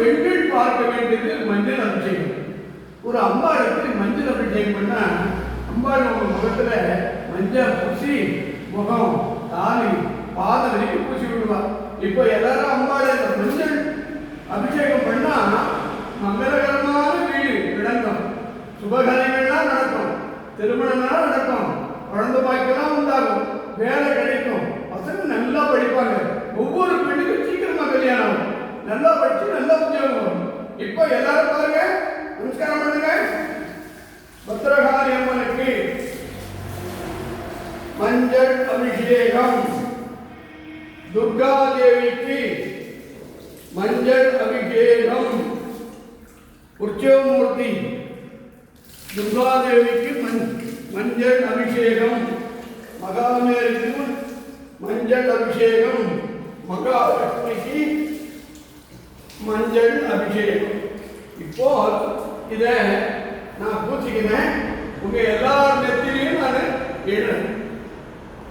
பெண்கள் பார்க்க வேண்டியது மஞ்சள் அபிஷேகம். ஒரு அம்பாளுக்கு மஞ்சள் அபிஷேகம் பண்ணா அம்பாள் உங்க முகத்துல மஞ்சள் பூசி முகம் தாலி பாத வரைக்கும் பூசி விடுவா. இப்போ எல்லாரும் அம்பாளை மஞ்சள் அபிஷேகம் பண்ணா மங்களகரமான வீடு விளங்கும், சுபகாரியங்கள்லாம் நடக்கும், திருமணம்லாம் நடக்கும், குழந்தை பாய்க்கெல்லாம் உண்டாகும், வேலை கிடைக்கும், பசங்க நல்லா படிப்பாங்க, ஒவ்வொரு பெண்ணுக்கும் சீக்கிரமா கல்யாணம், நல்லா படிச்சு நல்லா உத்தியோகம் வரும். இப்போ எல்லாரும் பாருங்க, நமஸ்காரம் பண்ணுங்க. பத்ரகாளி அம்மனுக்கு மஞ்சள் அபிஷேகம், துர்கா தேவிக்கு மஞ்சள் அபிஷேகம், உற்சவமூர்த்தி துர்கா தேவிக்கு மஞ்சள் அபிஷேகம், மகாமேருக்கு மஞ்சள் அபிஷேகம், மகாலட்சுமிக்கு மஞ்சள் அபிஷேகம். இப்போ இதை நான் பூச்சிக்கிறேன், உங்க எல்லார் நெத்திலையும் நான் எழுறேன்.